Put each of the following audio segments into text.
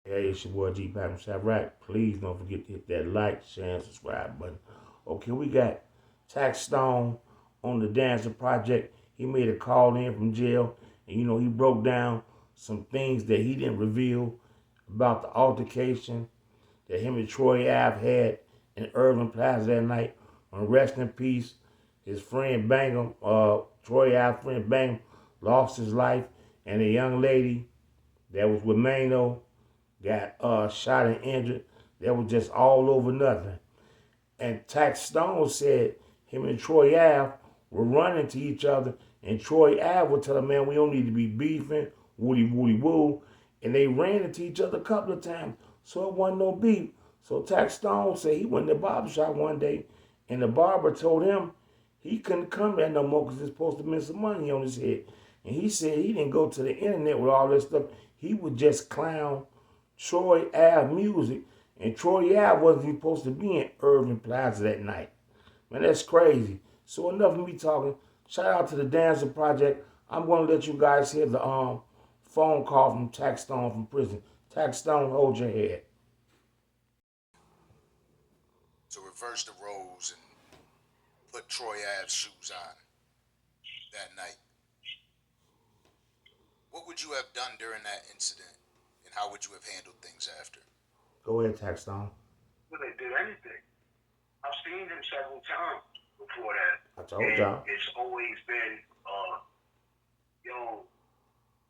Hey, it's your boy GPAC REACTS TO. Please don't forget to hit that like, share, and subscribe button. Okay, we got Tax Stone on the Dancer Project. He made a call in from jail, and he broke down some things that he didn't reveal about the altercation that him and Troy Ave had in Irving Plaza that night. And rest in peace, his friend Bangham, Troy Ave friend Bangham, lost his life, and a young lady that was with Mano got shot and injured. That was just all over nothing. And Tax Stone said him and Troy Ave were running to each other, and Troy Ave would tell him, man, we don't need to be beefing, woody woody woo. And they ran into each other a couple of times, so it wasn't no beef. So Tax Stone said he went to the barber shop one day, and the barber told him he couldn't come there no more because he's supposed to miss some money on his head. And he said he didn't go to the internet with all this stuff. He would just clown Troy Ave music, and Troy Ave wasn't even supposed to be in Irving Plaza that night. Man, that's crazy. So enough of me talking. Shout out to the Dancer Project. I'm going to let you guys hear the phone call from Tax Stone from prison. Tax Stone, hold your head. To reverse the roles and put Troy Ave's shoes on that night, what would you have done during that incident, and how would you have handled things after? Go ahead, Tax Stone. Well, they did anything. I've seen him several times before that. I told y'all. It's always been, yo,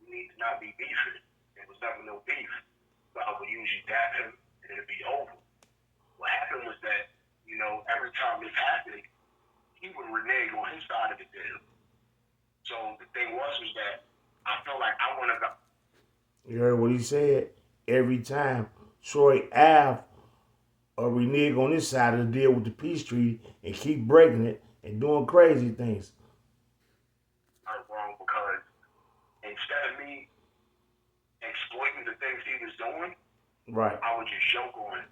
we need to not be beefing. There was never no beef. So I would usually dap him and it'd be over. What happened was that, every time this happened, he would renege on his side of the deal. So the thing was that I felt like I want to go. You heard what he said? Every time Troy Ave renege on this side of the deal with the peace treaty and keep breaking it and doing crazy things. Not wrong, because instead of me exploiting the things he was doing, right, I would just joke on it,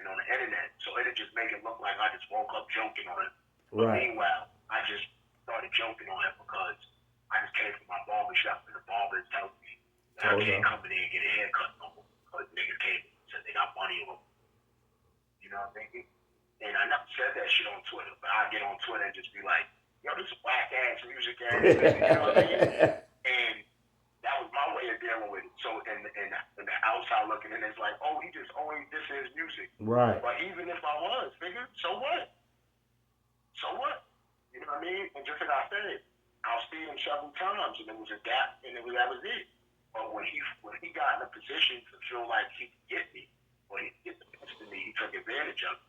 on the internet. So it'd just make it look like I just woke up joking on it. But right. Meanwhile, I just started joking on it because I just came from my barber shop and the barber told me that I can't come in there and get a haircut no more because niggas came and said they got money on them. You know what I'm thinking? And I never said that shit on Twitter, but I get on Twitter and just be like, yo, this is whack ass music ass, you know what I mean? And that was my way of dealing with it. So in the outside looking in, it's like, oh, he just always this is music. Right. But even if I was, nigga, so what? So what? You know what I mean? And just like I said, I'll see him several times, and it was a gap, and that was it. But when he got in a position to feel like he could get me, or he could get the best of me, he took advantage of it.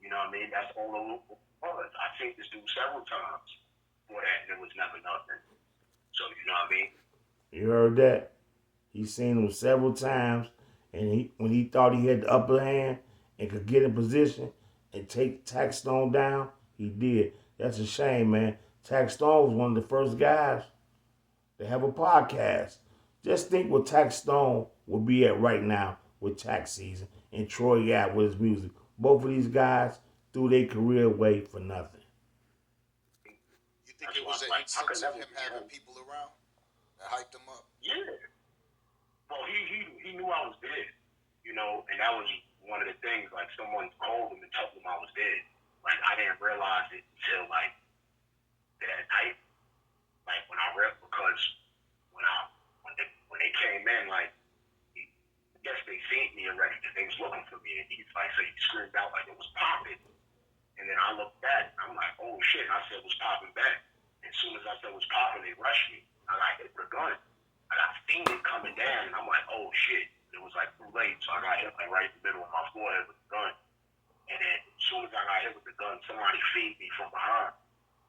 You know what I mean? That's all it was. I seen this dude several times for that, and it was never nothing. So, you know what I mean? You heard that? He's seen him several times, and when he thought he had the upper hand and could get in position and take Tax Stone down, he did. That's a shame, man. Tax Stone was one of the first guys to have a podcast. Just think what Tax Stone will be at right now with tax season and Troy Ave with his music. Both of these guys threw their career away for nothing. You think it was an instance of him having people around that hyped him up? Yeah. Well, he knew I was dead, and that was one of the things. Like, someone called him and told him I was dead. Like, I didn't realize it until like that night. Like, because when they came in, like, I guess they seen me already because they was looking for me, and he's like, so he screamed out like it was popping. And then I looked back, and I'm like, oh shit! And I said it was popping back. As soon as I said it was popping, they rushed me. I got hit with a gun. I seen it coming down, and I'm like, oh shit! It was like too late, so I got hit like right in the middle of my forehead with the gun. And then as soon as I got hit with the gun, somebody feed me from behind.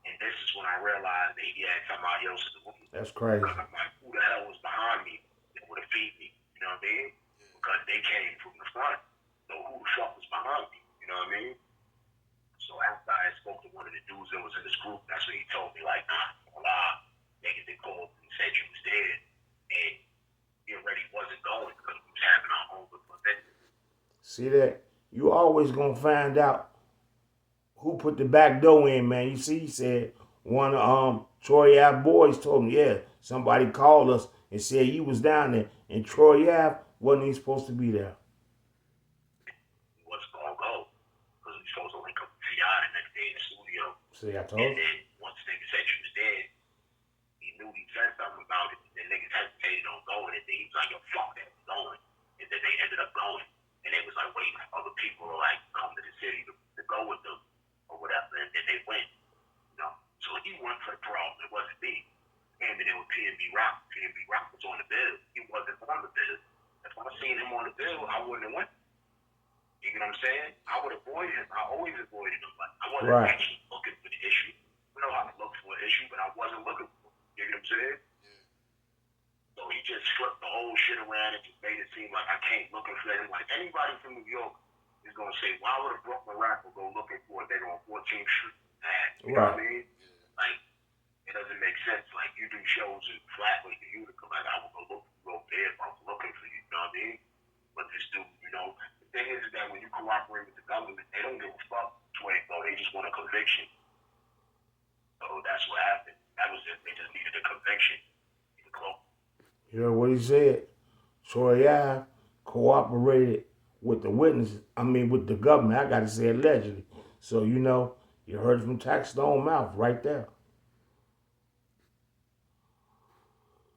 And this is when I realized that he had somebody else in the room. That's crazy. Because I'm like, who the hell was behind me that would have feed me? You know what I mean? Because they came from the front. So who the fuck was behind me? You know what I mean? So after I spoke to one of the dudes that was in this group, that's when he told me, like, nah, niggas that called and said you was dead. And he already wasn't going because we was having our own event. See that? You always gonna find out who put the back door in, man. You see, he said one of Troy Ave boys told him, yeah, somebody called us and said you was down there, and Troy Ave wasn't even supposed to be there. He wasn't gonna go because he was supposed to link up with T.I. the next day in the studio. See, I told And you. then once niggas said she was dead, he knew he said something about it. And niggas hesitated on going. And then he was like, yo, fuck that, we're going. And then they ended up going. And they was like waiting for other people to like come to the city to go with them or whatever. And then they went. You know? So he went for the throne. It wasn't me. Came in there with P&B Rock. P&B Rock was on the bill. He wasn't on the bill. If I seen him on the bill, I wouldn't have went. You know what I'm saying? I would avoid him. I always avoided him. Like, I wasn't Right. actually looking for the issue. I know how to look for an issue, but I wasn't looking for it. You know what I'm saying? Yeah. So he just flipped the whole shit around and just made it seem like I came looking for him. Like, anybody from New York is going to say, why would a Brooklyn rapper go looking for a nigga on 14th Street? You know what I mean? Yeah. Like, it doesn't make sense. Like, you do shows in Flatbush, the Utica. Like, I would go look for you over there if I was looking for you. You know what I mean? But this dude, you know, the thing is that when you cooperate with the government, they don't give a fuck which way it go. They just want a conviction. So that's what happened. That was it. They just needed a conviction. You heard what he said? Troy Ave cooperated with the witnesses. I mean, with the government. I got to say allegedly. So, you know, you heard it from Taxstone mouth right there.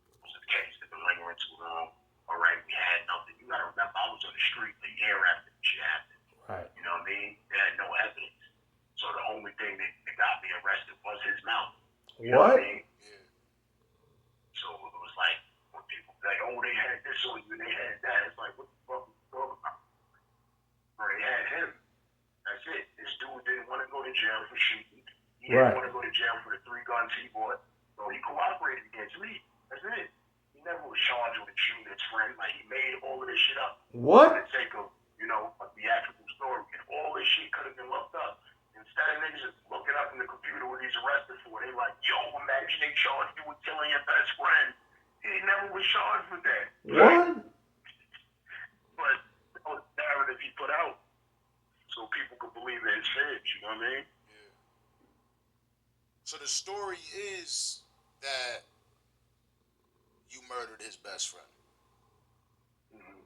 It was a case that been lingering too long. All right, we had nothing. You got to remember, I was on the street a year after the shit happened. Right. You know what I mean? They had no evidence. So the only thing that got me arrested was his mouth. You know what I mean? Yeah. So it was like, when people say, oh, they had this on you, they had that. It's like, what the fuck are you talking about? Or they had him. That's it. This dude didn't want to go to jail for shooting. He didn't want to go to jail for the 3 guns he bought. So he cooperated against me. That's it. He never was charged with shooting his friend. Like, he made all of this shit up. What? For the sake of, you know, a theatrical story. And all this shit could have been looked up. Instead of niggas just looking up in the computer what he's arrested for, they like, yo, imagine they charged you with killing your best friend. He never was charged with that. What? But that was the narrative he put out so people could believe in his fibs, you know what I mean? Yeah. So the story is that you murdered his best friend. Mm-hmm.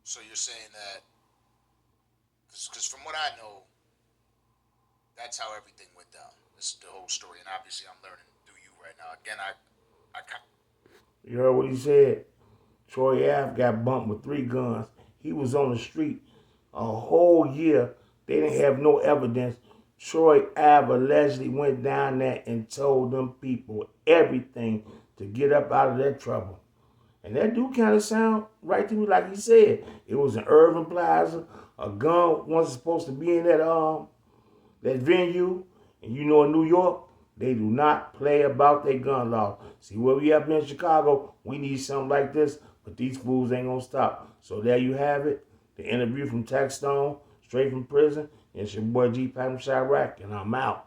So you're saying that, because from what I know, that's how everything went down. This is the whole story, and obviously I'm learning through you right now. Again, You heard what he said? Troy Ave got bumped with 3 guns. He was on the street a whole year. They didn't have no evidence. Troy Ave allegedly went down there and told them people everything to get up out of that trouble. And that do kind of sound right to me, like he said. It was an Irving Plaza. A gun wasn't supposed to be in that venue. And you know in New York, they do not play about their gun law. See, where we up in Chicago, we need something like this, but these fools ain't gonna stop. So there you have it. The interview from Taxstone, straight from prison. It's your boy GPAC REACTS, and I'm out.